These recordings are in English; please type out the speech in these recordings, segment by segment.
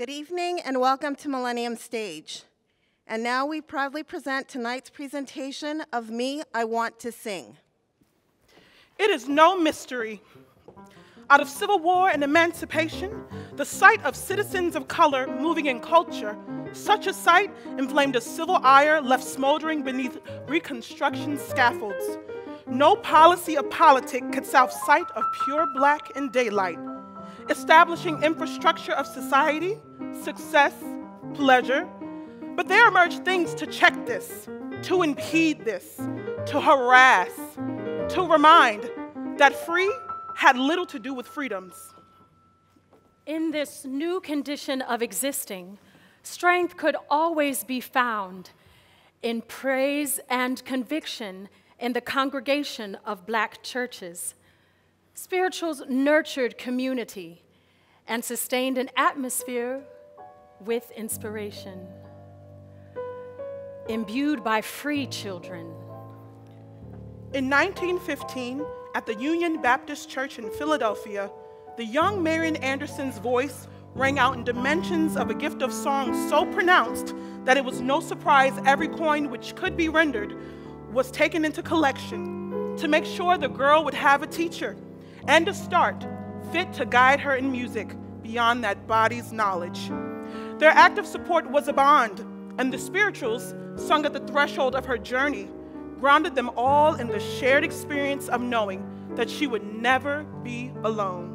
Good evening and welcome to Millennium Stage. And now we proudly present tonight's presentation of Me, I Want to Sing. It is no mystery. Out of civil war and emancipation, the sight of citizens of color moving in culture, such a sight inflamed a civil ire left smoldering beneath Reconstruction scaffolds. No policy of politic could south sight of pure black in daylight, establishing infrastructure of society, success, pleasure. But there emerged things to check this, to impede this, to harass, to remind that free had little to do with freedoms. In this new condition of existing, strength could always be found in praise and conviction in the congregation of Black churches. Spirituals nurtured community and sustained an atmosphere with inspiration. Imbued by free children. In 1915, at the Union Baptist Church in Philadelphia, the young Marian Anderson's voice rang out in dimensions of a gift of song so pronounced that it was no surprise every coin which could be rendered was taken into collection to make sure the girl would have a teacher and a start fit to guide her in music beyond that body's knowledge. Their active support was a bond, and the spirituals sung at the threshold of her journey grounded them all in the shared experience of knowing that she would never be alone.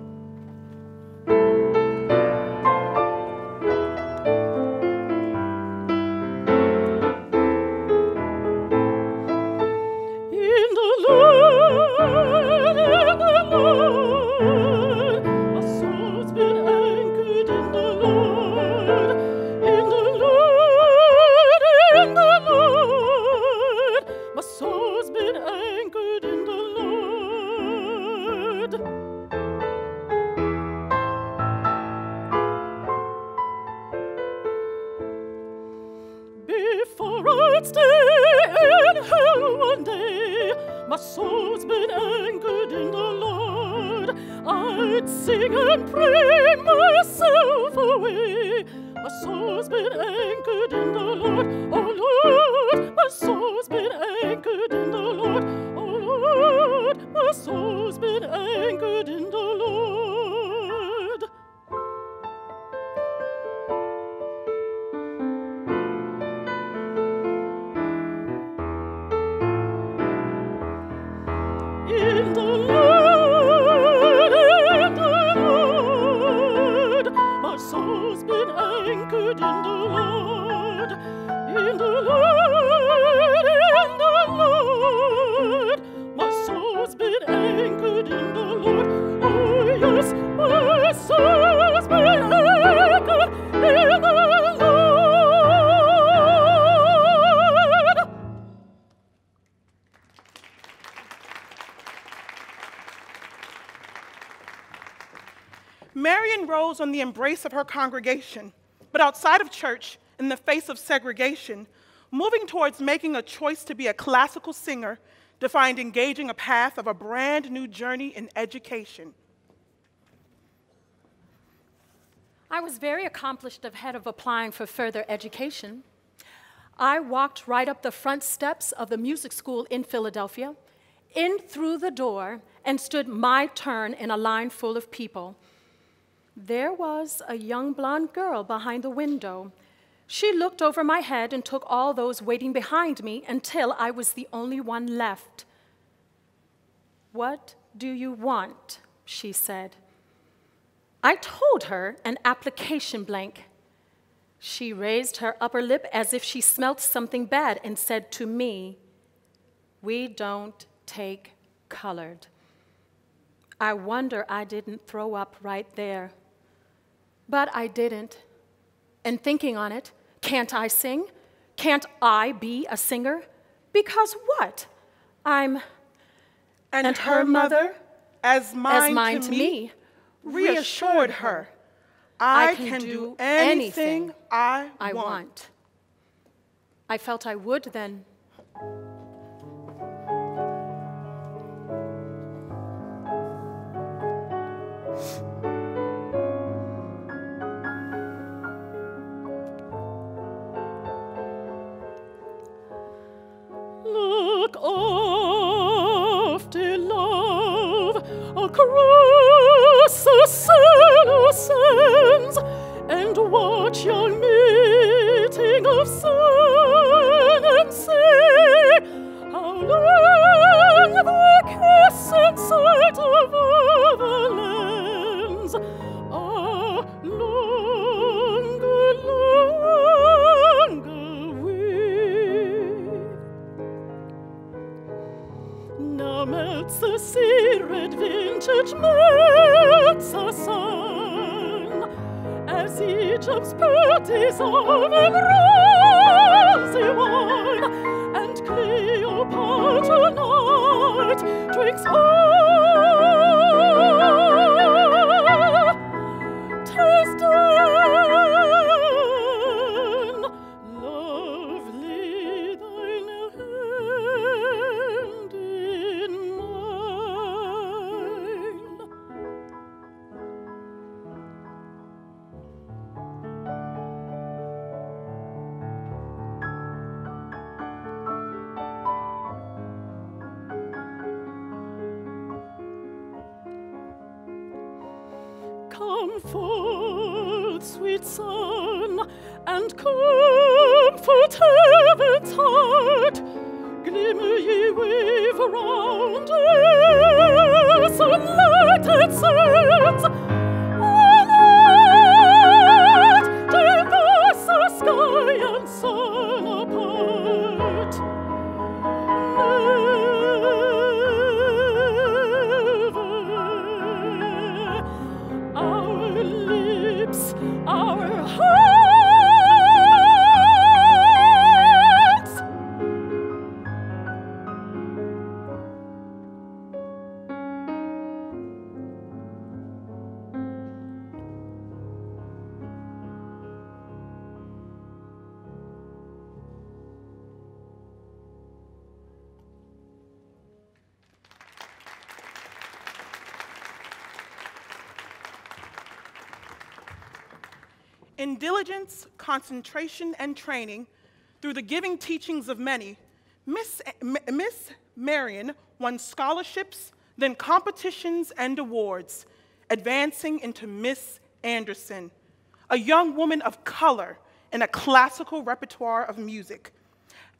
Marian rose on the embrace of her congregation, but outside of church, in the face of segregation, moving towards making a choice to be a classical singer defined engaging a path of a brand new journey in education. I was very accomplished ahead of applying for further education. I walked right up the front steps of the music school in Philadelphia, in through the door, and stood my turn in a line full of people. There was a young blonde girl behind the window. She looked over my head and took all those waiting behind me until I was the only one left. "What do you want?" she said. I told her an application blank. She raised her upper lip as if she smelt something bad and said to me, "We don't take colored." I wonder I didn't throw up right there. But I didn't. And thinking on it, can't I sing? Can't I be a singer? Because what? And her mother, as mine to me, reassured her, I can do anything I want. I felt I would then. across the cellar sands and watch your meeting of sun and sea. How long the kiss and sight of other lands are longer, longer weird. Now melts the sea, red vintage melts the sun, as Egypt's parties of rosy wine, and Cleopatra night drinks all. 'Tis done, lovely thine hand in mine. Come forth, sweet sun, and comfort heaven's heart. Glimmer ye wave around us, unlighted sands. Alert, divorce the sky and sun apart. Our lips, our hearts. In diligence, concentration, and training, through the giving teachings of many, Miss Marian won scholarships, then competitions and awards, advancing into Miss Anderson, a young woman of color in a classical repertoire of music.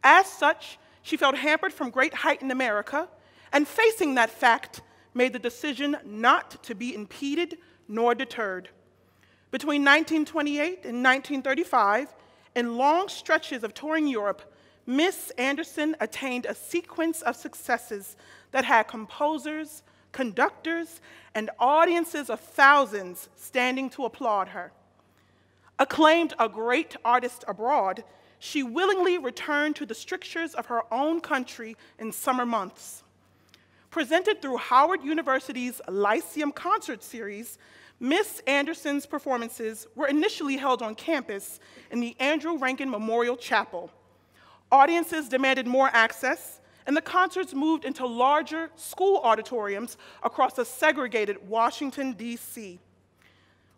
As such, she felt hampered from great height in America, and facing that fact, made the decision not to be impeded nor deterred. Between 1928 and 1935, in long stretches of touring Europe, Miss Anderson attained a sequence of successes that had composers, conductors, and audiences of thousands standing to applaud her. Acclaimed a great artist abroad, she willingly returned to the strictures of her own country in summer months. Presented through Howard University's Lyceum Concert Series, Miss Anderson's performances were initially held on campus in the Andrew Rankin Memorial Chapel. Audiences demanded more access, and the concerts moved into larger school auditoriums across a segregated Washington, D.C.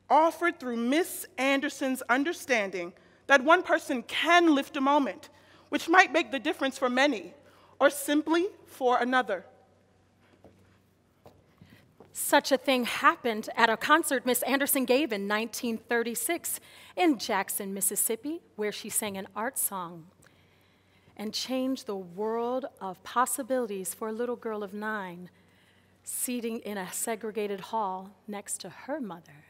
Offered through Miss Anderson's understanding that one person can lift a moment, which might make the difference for many, or simply for another. Such a thing happened at a concert Miss Anderson gave in 1936 in Jackson, Mississippi, where she sang an art song and changed the world of possibilities for a little girl of 9, seating in a segregated hall next to her mother.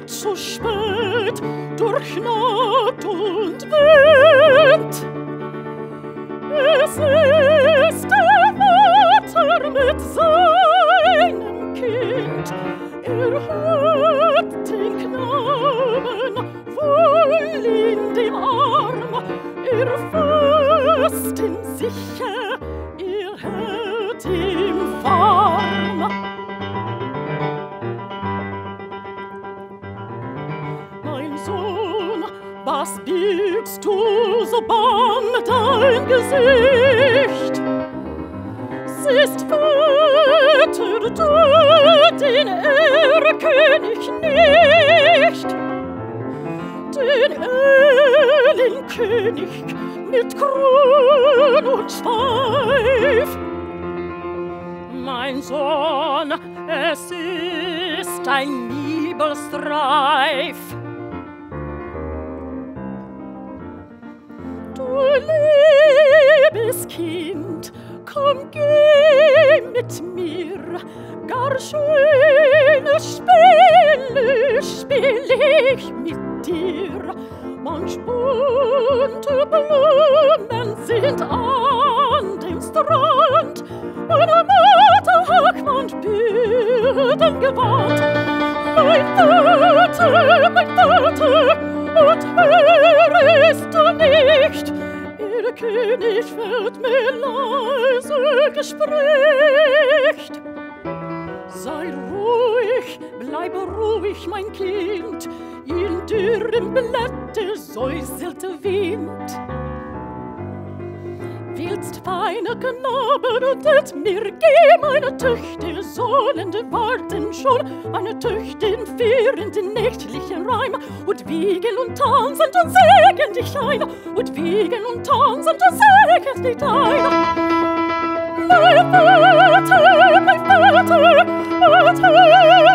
Zu spät durch Nacht und Wind. Es ist der Vater mit seinem Kind. Hat den Knaben wohl in dem Arm. Fasst ihn sicher, hält ihn warm. Was biegst du so bang dein Gesicht? Siehst verwirrt du den Erlkönig nicht, den Erlenkönig mit Kron und Schweif. Mein Sohn, es ist ein Liebesstreif. Du liebes Kind, komm, geh mit mir, gar schöne Spiele spiel ich mit dir. Manch bunte Blumen sind an dem Strand, meine Mutter hat manch Bürden gewandt. Mein Vater, und hörst du nicht, ihr König wird mir leise gespricht. Sei ruhig, bleib ruhig, mein Kind, in dürren Blätter säuselt der Wind. Willst feine Knaben und et mir geh, meine Töchter sollen warten schon, meine Töchter führen den nächtlichen Reim und wiegen und tanzen und sägen dich ein, und wiegen und tanzen und sägen dich ein. Mein Vater, und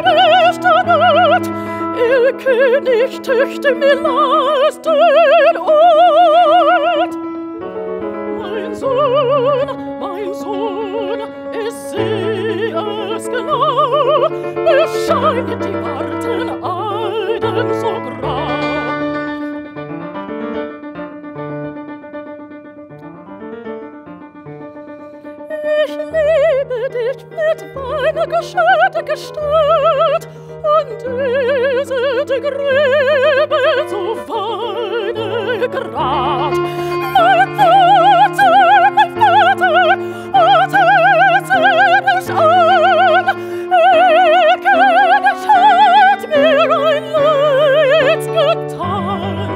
hörst du nicht, ihr König Töchter mir leisten Ort. Mein Sohn, ich seh es genau, bescheinet die Warten Eiden so grau. Ich liebe dich mit meiner geschöpften Gestalt, und diese die Gräbe so weine grad. Mein Vater, und es mich an, ihr König hat mir ein Leid getan.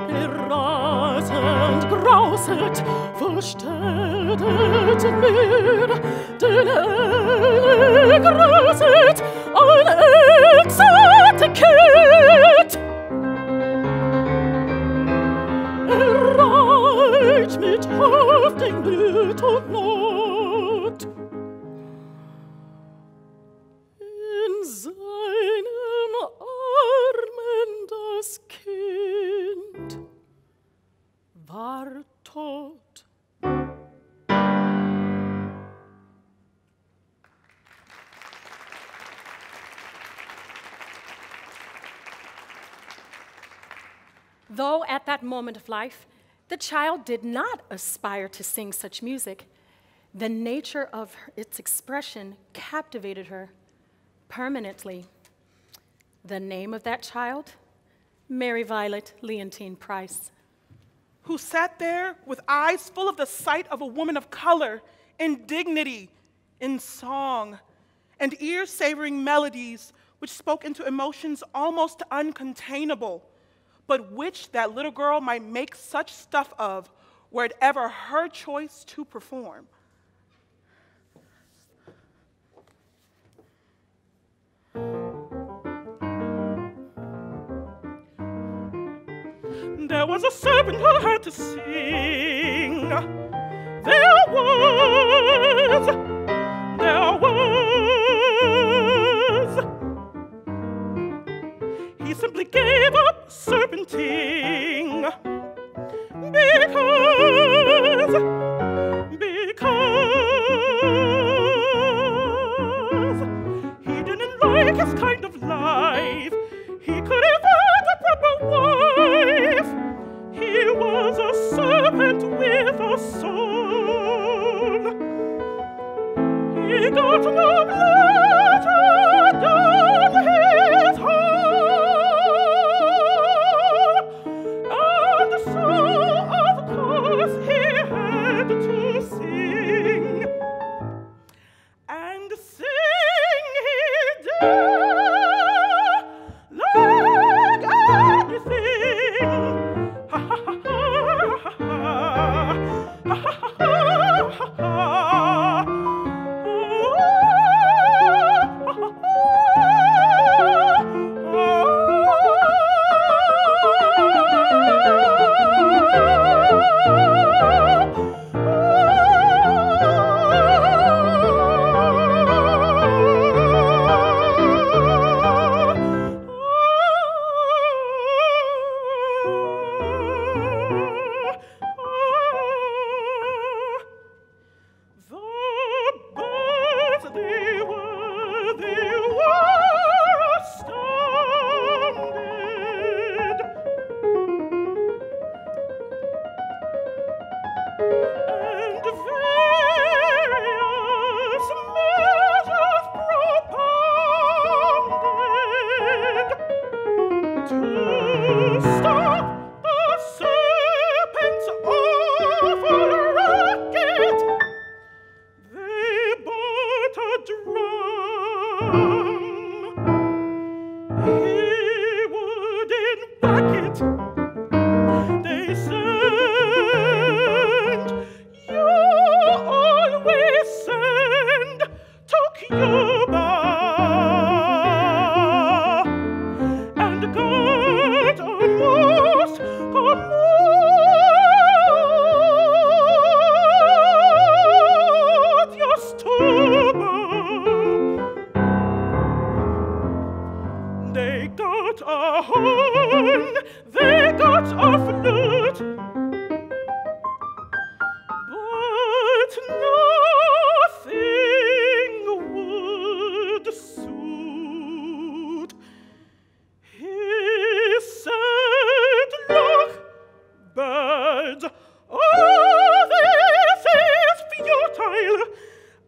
Ihr rasend, grauset, verstellet mir, denn grauset ein exakte Kind. Mit heftig Nöt und Not. In seinen Armen das Kind war tot. Though at that moment of life, the child did not aspire to sing such music, the nature of its expression captivated her permanently. The name of that child? Mary Violet Leontine Price. Who sat there with eyes full of the sight of a woman of color, in dignity, in song, and ears savoring melodies which spoke into emotions almost uncontainable, but which that little girl might make such stuff of were it ever her choice to perform. There was a serpent who had to sing. There was. He simply gave up serpenting because he didn't like his kind of life. He couldn't find a proper wife. He was a serpent with a soul. He got no pleasure down his hole, and so of course he had to sing, and sing he did like anything. words. Oh, this is futile.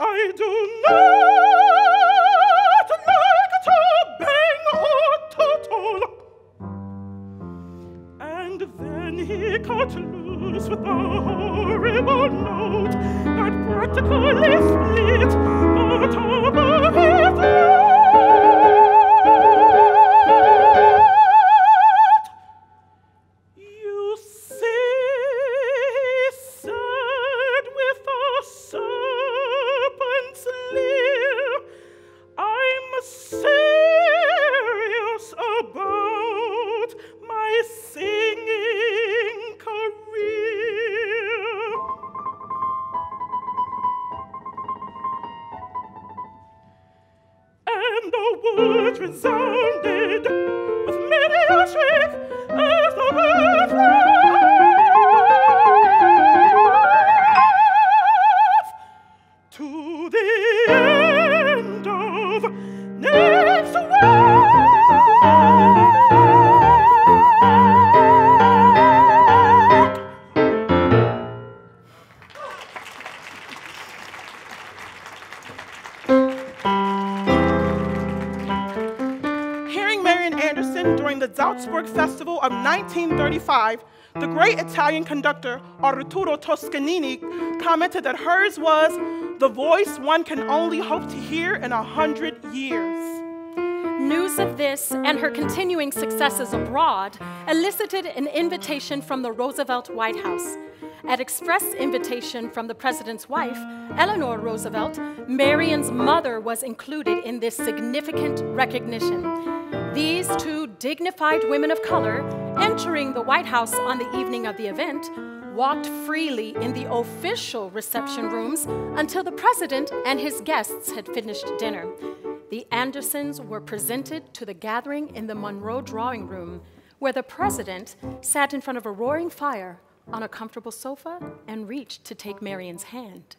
I do not like to bang or total. And then he cut loose with a horrible note that practically split the top of his head. You see, he said with a serpent's leer, I'm serious about my singing career. And the words resounded with many a shriek as the birds laugh to the end of next week. Hearing Marian Anderson during the Salzburg Festival of 1935, the great Italian conductor Arturo Toscanini commented that hers was the voice one can only hope to hear in 100 years. News of this and her continuing successes abroad elicited an invitation from the Roosevelt White House. At express invitation from the president's wife, Eleanor Roosevelt, Marian's mother was included in this significant recognition. These two dignified women of color, entering the White House on the evening of the event, walked freely in the official reception rooms until the president and his guests had finished dinner. The Andersons were presented to the gathering in the Monroe drawing room, where the president sat in front of a roaring fire on a comfortable sofa and reached to take Marian's hand.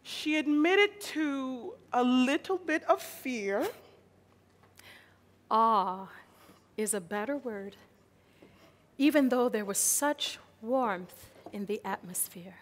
She admitted to a little bit of fear. Awe is a better word, even though there was such warmth in the atmosphere.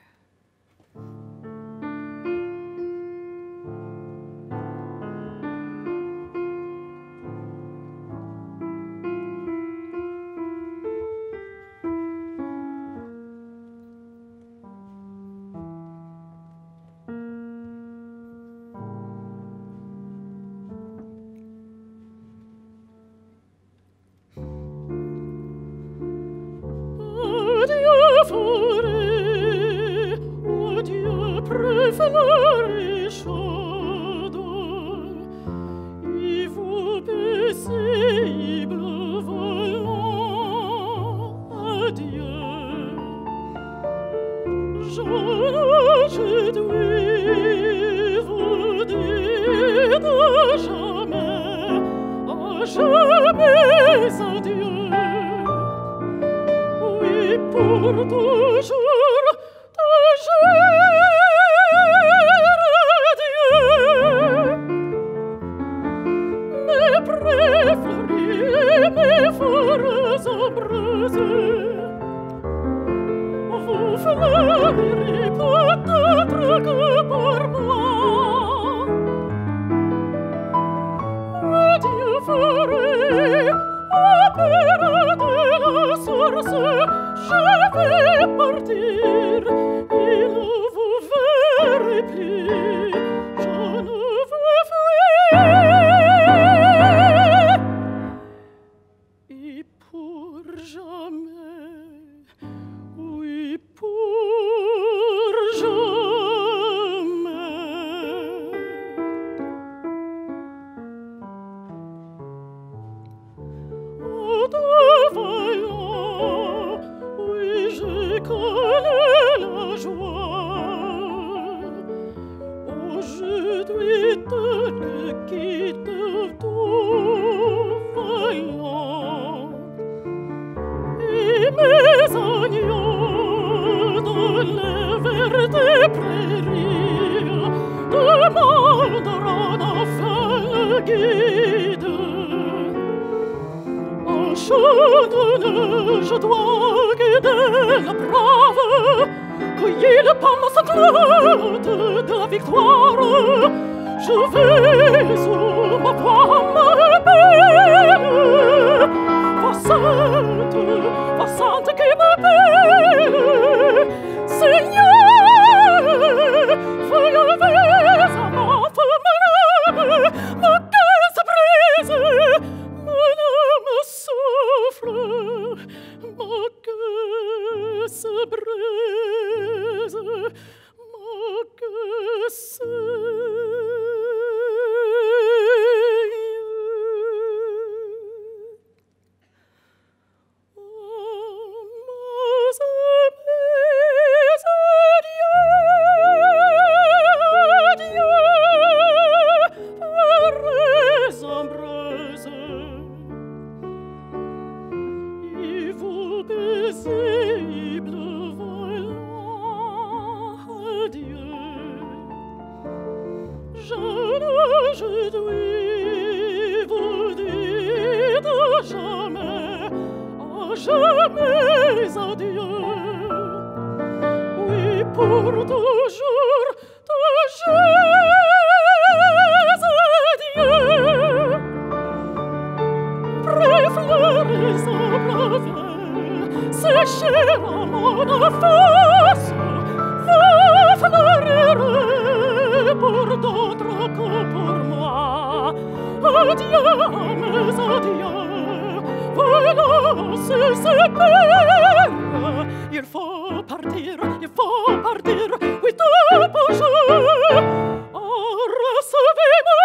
le brave, cueillis le pomme sanglante de la victoire. Je vais où ma pomme belle, va sainte qui m'appelle. Seigneur, feuille levée, sa main femelle, ma queue se brise, mon âme souffre, ma queue se brise, ma queue se jamais adieu. Oui, pour toujours, adieu. Préfleurer sa braveur, sécher à mon face, va fleurir pour d'autres que pour moi. Adieu, mes adieux. Voilà, c'est peine. Il faut partir, oui, tout pour jouer. Oh, recevez mon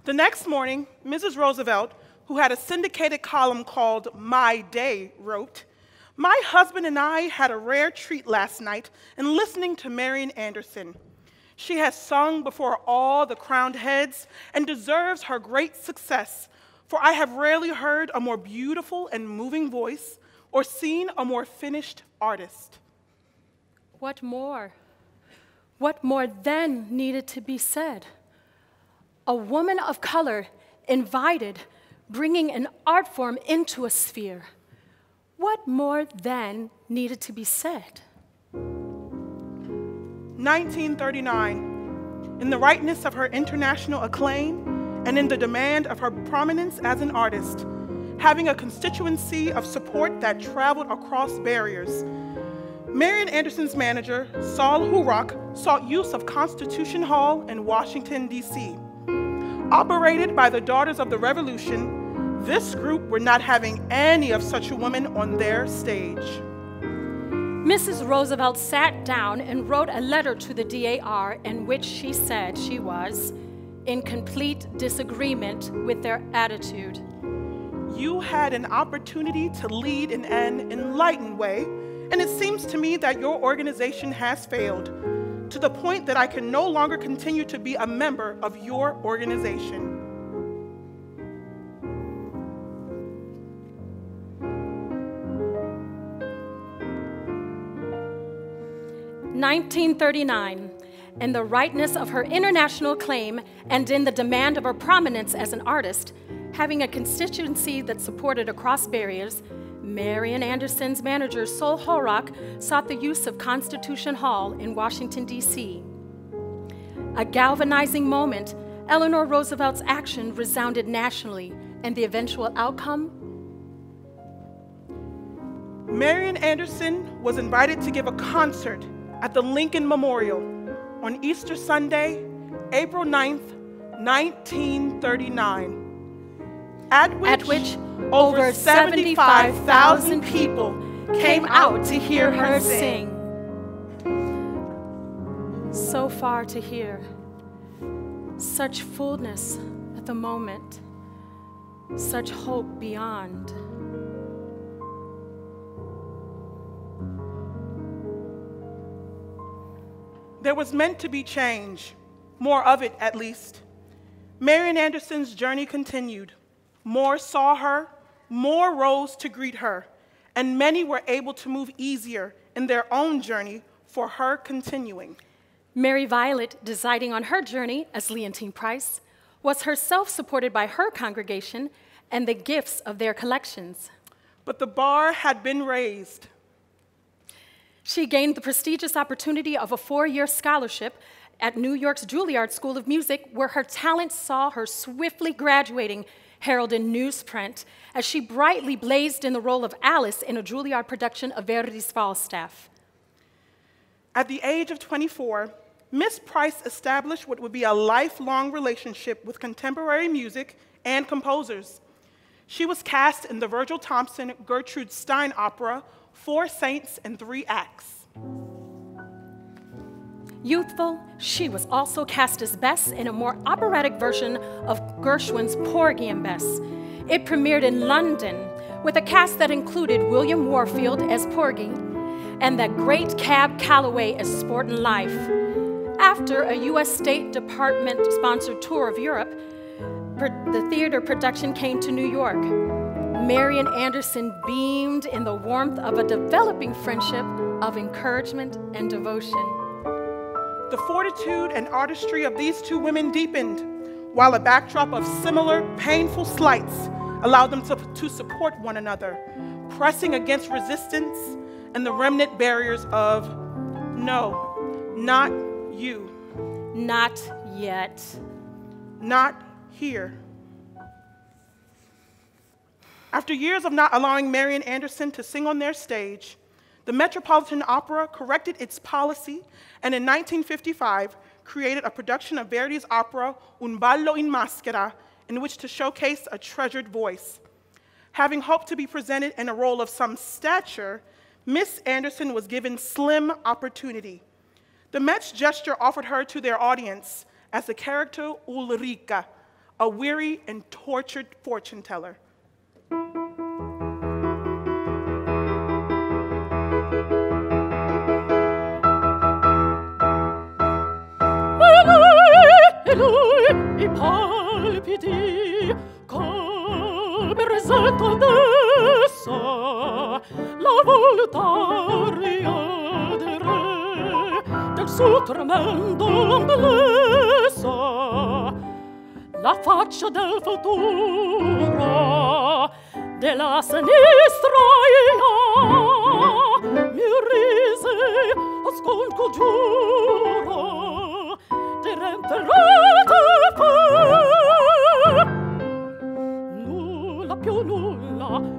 The next morning, Mrs. Roosevelt, who had a syndicated column called My Day, wrote, "My husband and I had a rare treat last night in listening to Marian Anderson. She has sung before all the crowned heads and deserves her great success, for I have rarely heard a more beautiful and moving voice or seen a more finished artist." What more? What more then needed to be said? A woman of color invited, bringing an art form into a sphere. What more then needed to be said? 1939, in the rightness of her international acclaim and in the demand of her prominence as an artist, having a constituency of support that traveled across barriers, Marian Anderson's manager, Saul Hurock, sought use of Constitution Hall in Washington, D.C. Operated by the Daughters of the Revolution, this group were not having any of such a woman on their stage. Mrs. Roosevelt sat down and wrote a letter to the DAR in which she said she was in complete disagreement with their attitude. You had an opportunity to lead in an enlightened way, and it seems to me that your organization has failed, to the point that I can no longer continue to be a member of your organization. (1939), in the rightness of her international claim and in the demand of her prominence as an artist, having a constituency that supported across barriers, Marian Anderson's manager, Sol Horak, sought the use of Constitution Hall in Washington, D.C. A galvanizing moment, Eleanor Roosevelt's action resounded nationally, and the eventual outcome? Marian Anderson was invited to give a concert at the Lincoln Memorial on Easter Sunday, April 9th, 1939, at which over 75,000 people came out to hear her sing. So far to hear, such fullness at the moment, such hope beyond. There was meant to be change, more of it at least. Marian Anderson's journey continued. More saw her, more rose to greet her, and many were able to move easier in their own journey for her continuing. Mary Violet, deciding on her journey as Leontine Price, was herself supported by her congregation and the gifts of their collections. But the bar had been raised. She gained the prestigious opportunity of a 4-year scholarship at New York's Juilliard School of Music, where her talent saw her swiftly graduating heralded in newsprint as she brightly blazed in the role of Alice in a Juilliard production of Verdi's Falstaff. At the age of 24, Miss Price established what would be a lifelong relationship with contemporary music and composers. She was cast in the Virgil Thomson Gertrude Stein opera, 4 Saints and 3 Acts. Youthful, she was also cast as Bess in a more operatic version of Gershwin's Porgy and Bess. It premiered in London with a cast that included William Warfield as Porgy and that great Cab Calloway as Sport and Life. After a U.S. State Department-sponsored tour of Europe, the theater production came to New York. Marian Anderson beamed in the warmth of a developing friendship of encouragement and devotion. The fortitude and artistry of these two women deepened, while a backdrop of similar painful slights allowed them to support one another, pressing against resistance and the remnant barriers of no, not you. Not yet. Not here. After years of not allowing Marian Anderson to sing on their stage, the Metropolitan Opera corrected its policy and in 1955 created a production of Verdi's opera Un ballo in maschera, in which to showcase a treasured voice. Having hoped to be presented in a role of some stature, Miss Anderson was given slim opportunity. The Met's gesture offered her to their audience as the character Ulrika, a weary and tortured fortune teller. I palpiti come presento adesso la voltaria del re del suo tremendo amplesso, la faccia del futuro della sinistra io mi rise a scongiuro interrate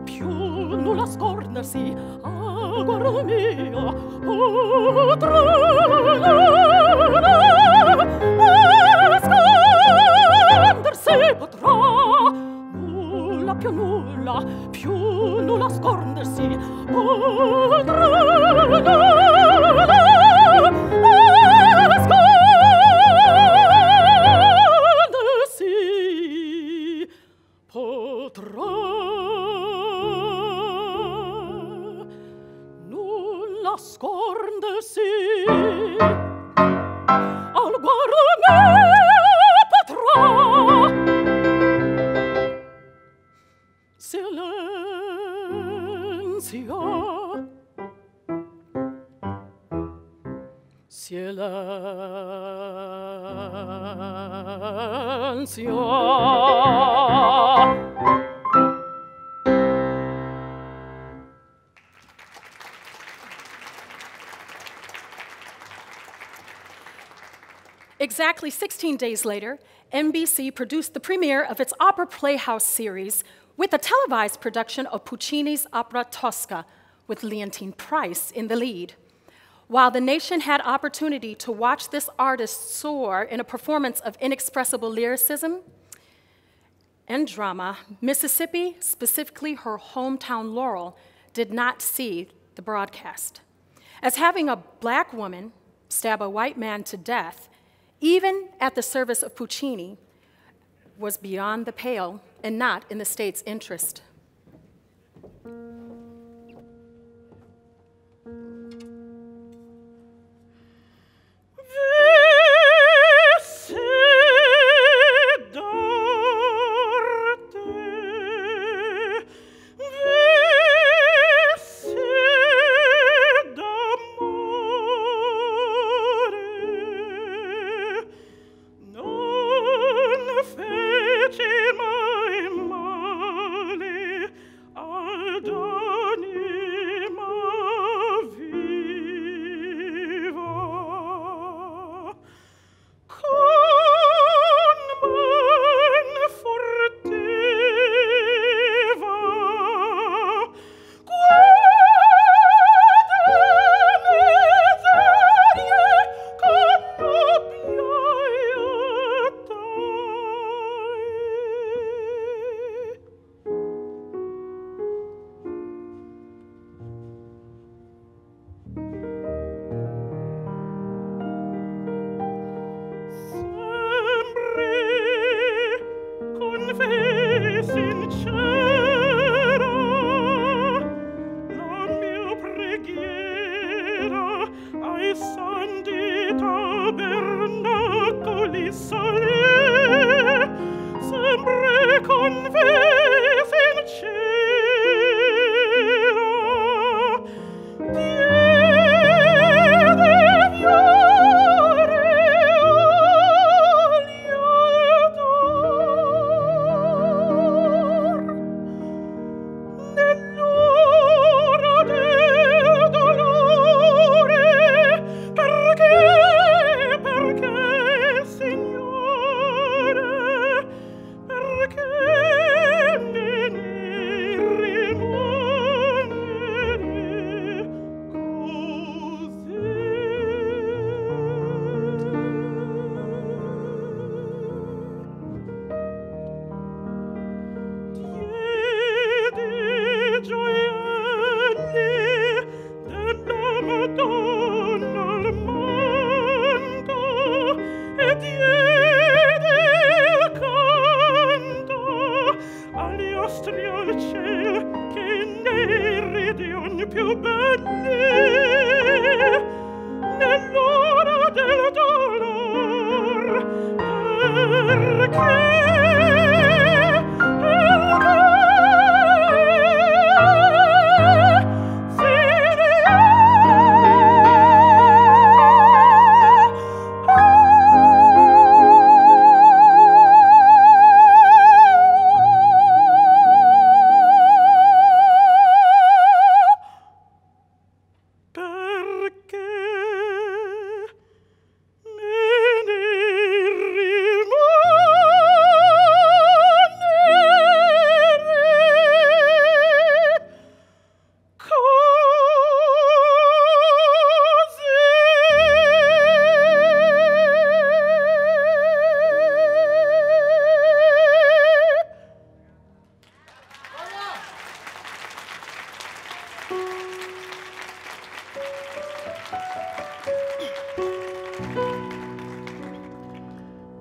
più nulla scornersi, cuore mio, potrà scornersi, potrà più nulla scornersi, potrà scordersi, al guarme potrà. Silenzio, silenzio. Exactly 16 days later, NBC produced the premiere of its Opera Playhouse series with a televised production of Puccini's opera Tosca, with Leontine Price in the lead. While the nation had opportunity to watch this artist soar in a performance of inexpressible lyricism and drama, Mississippi, specifically her hometown Laurel, did not see the broadcast. As having a black woman stab a white man to death, even at the service of Puccini, was beyond the pale and not in the state's interest. santi tabernacoli soli, sempre convesi in cielo, diede fiore olio d'or, nell'ora del dolore, perché, Signore, perché me ne rimanere così. Diede gioielli della Madonna al manto e diede il canto agli astri al ciel che neri di ogni più belli nell'ora del dolor, perché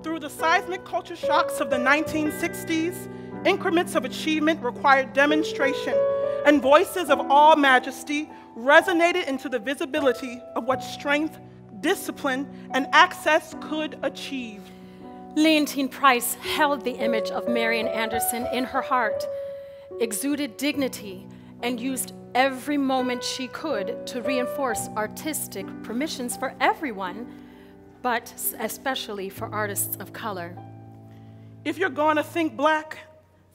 through the seismic culture shocks of the 1960s, increments of achievement required demonstration, and voices of all majesty resonated into the visibility of what strength, discipline, and access could achieve. Leontine Price held the image of Marian Anderson in her heart, exuded dignity, and used every moment she could to reinforce artistic permissions for everyone, but especially for artists of color. If you're going to think black,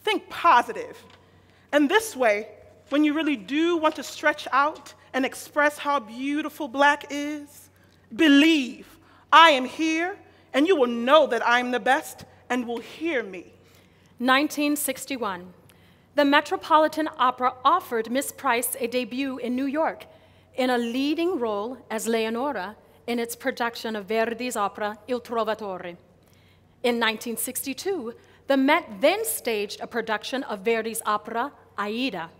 think positive. And this way, when you really do want to stretch out and express how beautiful black is, believe I am here and you will know that I am the best and will hear me. 1961. The Metropolitan Opera offered Miss Price a debut in New York in a leading role as Leonora in its production of Verdi's opera Il Trovatore. In 1962, the Met then staged a production of Verdi's opera Aida,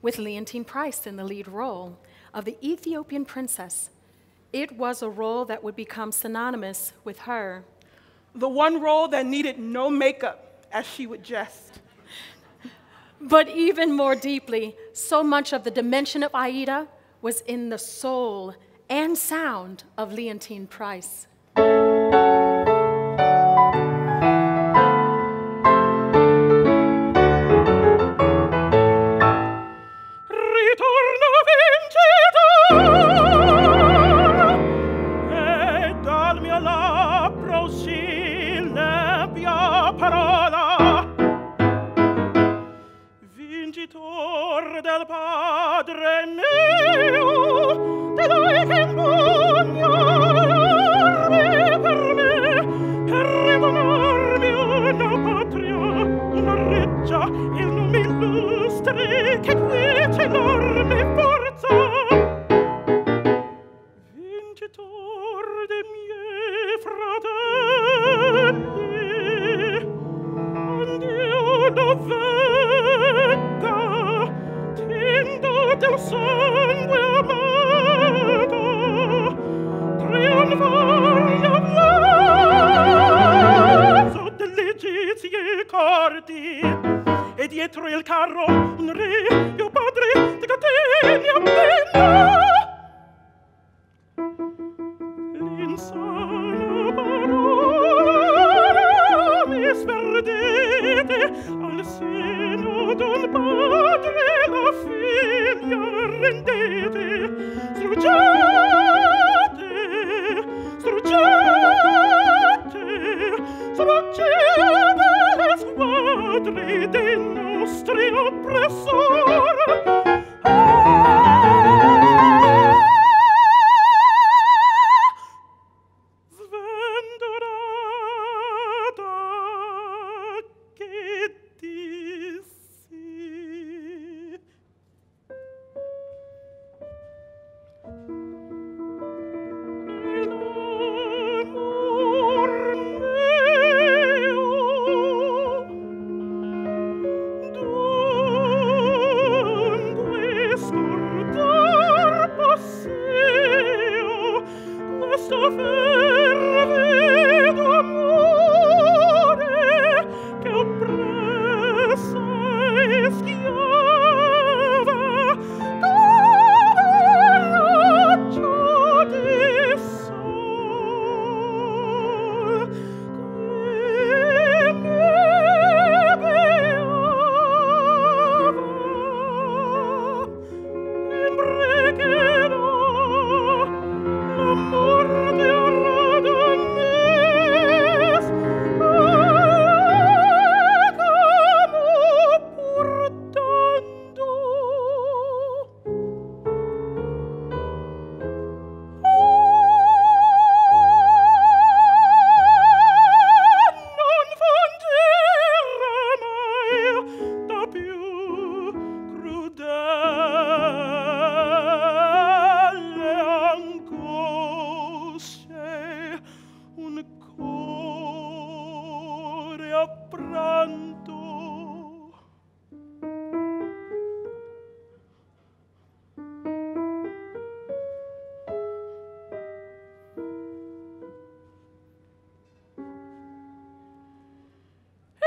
with Leontine Price in the lead role of the Ethiopian princess. It was a role that would become synonymous with her. The one role that needed no makeup, as she would jest. But even more deeply, so much of the dimension of Aida was in the soul and sound of Leontine Price. Del Padre mio, te dai che impugnalarmi per me, per redonarmi una patria, una reggia, il nome illustre che qui c'è l'enorme forza. Vincitor dei miei fratelli, andio dov'etta, del sangue amato, trionfare avviato delle egizie corti, e dietro il carro un re, mio padre, di catene appena. sana parola mi sperdete al seno d'un padre la figlia rendete. Struggete, struggete, struggete le squadre dei nostri oppressori.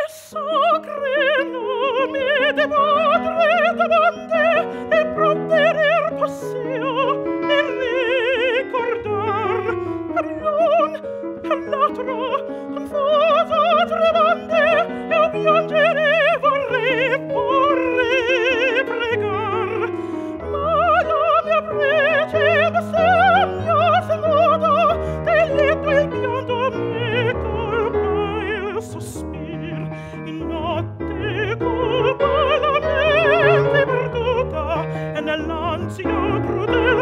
Sacre nome de padre domande e proverer passeo e ricordar Marion che l'altro confuso tremande e piangere vorrei pregar ma la mia prece mi segna smuto del letto il pianto me colpa il sospir in notte colpa la mente perduta e nell'ansia crudele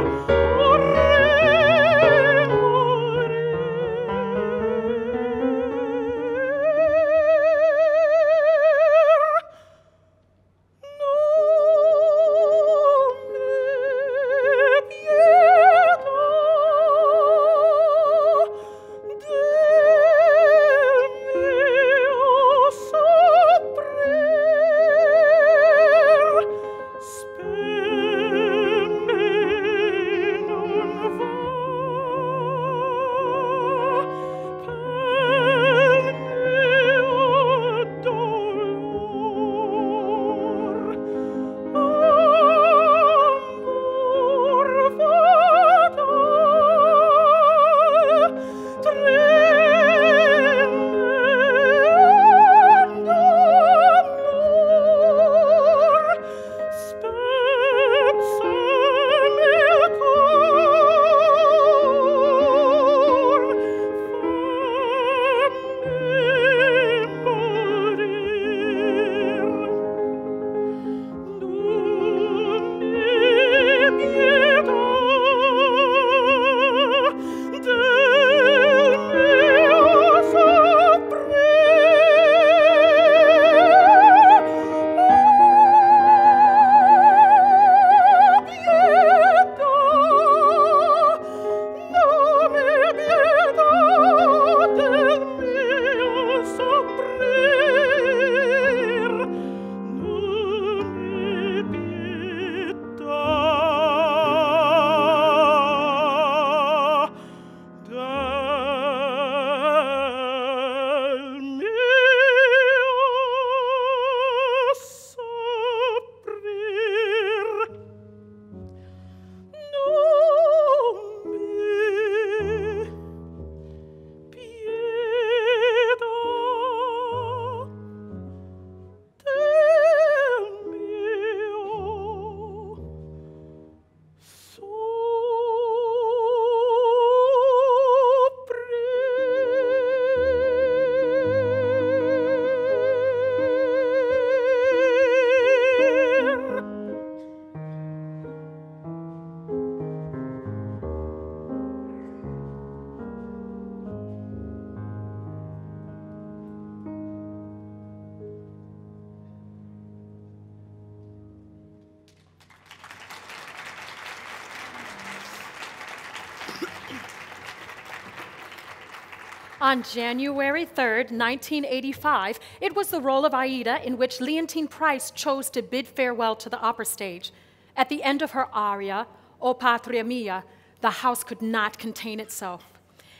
On January 3rd, 1985, it was the role of Aida in which Leontine Price chose to bid farewell to the opera stage. At the end of her aria, O Patria Mia, the house could not contain itself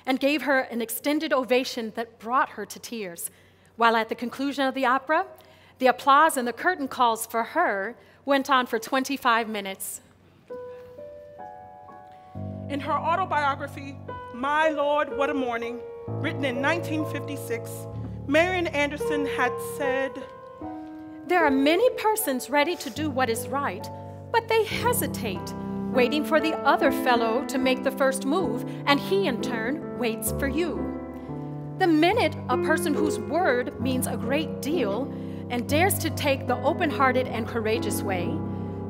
and gave her an extended ovation that brought her to tears. While at the conclusion of the opera, the applause and the curtain calls for her went on for 25 minutes. In her autobiography, My Lord, What a Morning, written in 1956, Marian Anderson had said, "There are many persons ready to do what is right, but they hesitate, waiting for the other fellow to make the first move, and he in turn waits for you. The minute a person whose word means a great deal and dares to take the open-hearted and courageous way,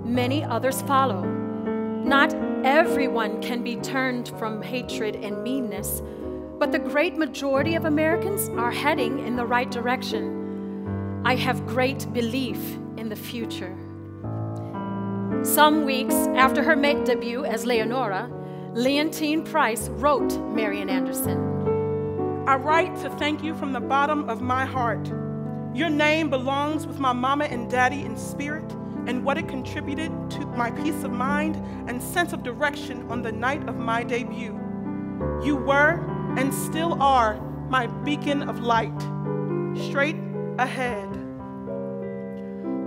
many others follow. Not everyone can be turned from hatred and meanness, but the great majority of Americans are heading in the right direction. I have great belief in the future." Some weeks after her debut as Leonora, Leontine Price wrote Marian Anderson, "I write to thank you from the bottom of my heart. Your name belongs with my mama and daddy in spirit and what it contributed to my peace of mind and sense of direction on the night of my debut. You were and still are my beacon of light, straight ahead."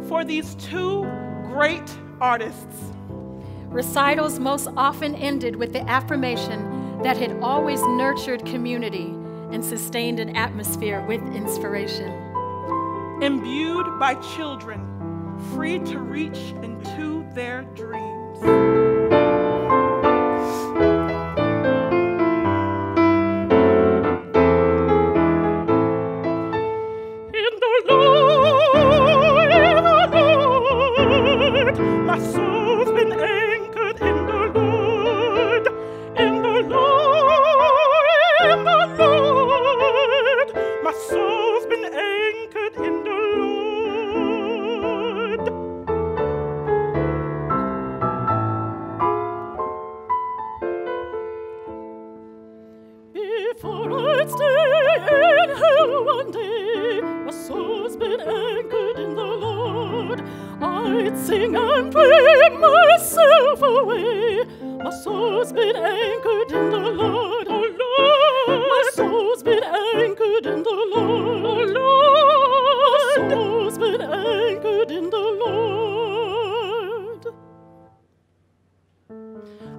For these two great artists, recitals most often ended with the affirmation that had always nurtured community and sustained an atmosphere with inspiration. imbued by children, free to reach into their dreams. My soul's been anchored in the Lord, in the Lord, in the Lord. My soul's been anchored in the Lord. Before I'd stay in hell one day, my soul's been anchored in the Lord. I'd sing and pray myself away. My soul's been anchored in the Lord, oh Lord. My soul's been anchored in the Lord, oh Lord. My soul's been anchored in the Lord.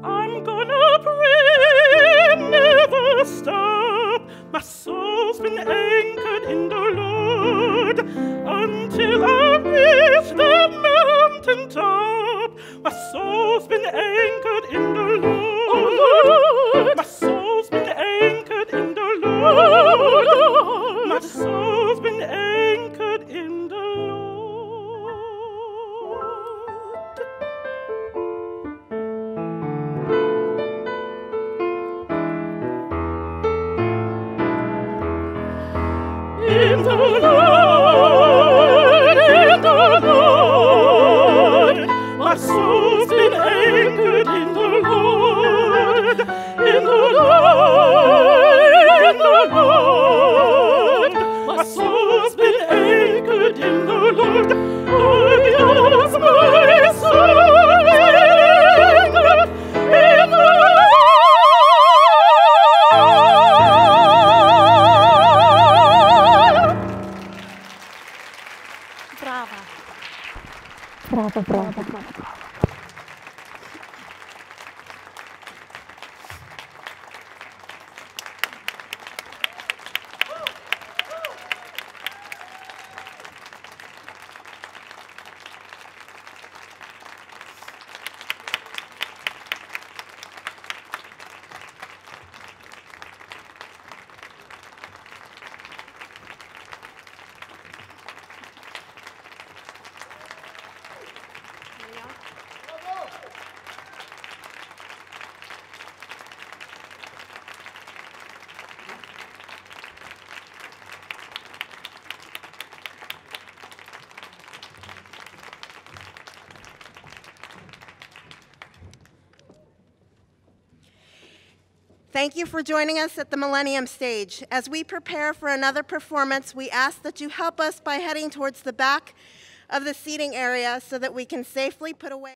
I'm gonna pray, never stop. My soul's been anchored in the Lord until I reach the mountaintop. My soul's been anchored in the Lord. Oh Lord. My soul's been anchored in the Lord. Oh, my soul's been anchored in the Lord. In the Lord, in the Lord, my soul's been anchored in the Lord, in the Lord, in the Lord, my soul's been anchored in the Lord. Oh, yes, my soul is anchored in the Lord. Thank you for joining us at the Millennium stage. As we prepare for another performance, we ask that you help us by heading towards the back of the seating area so that we can safely put away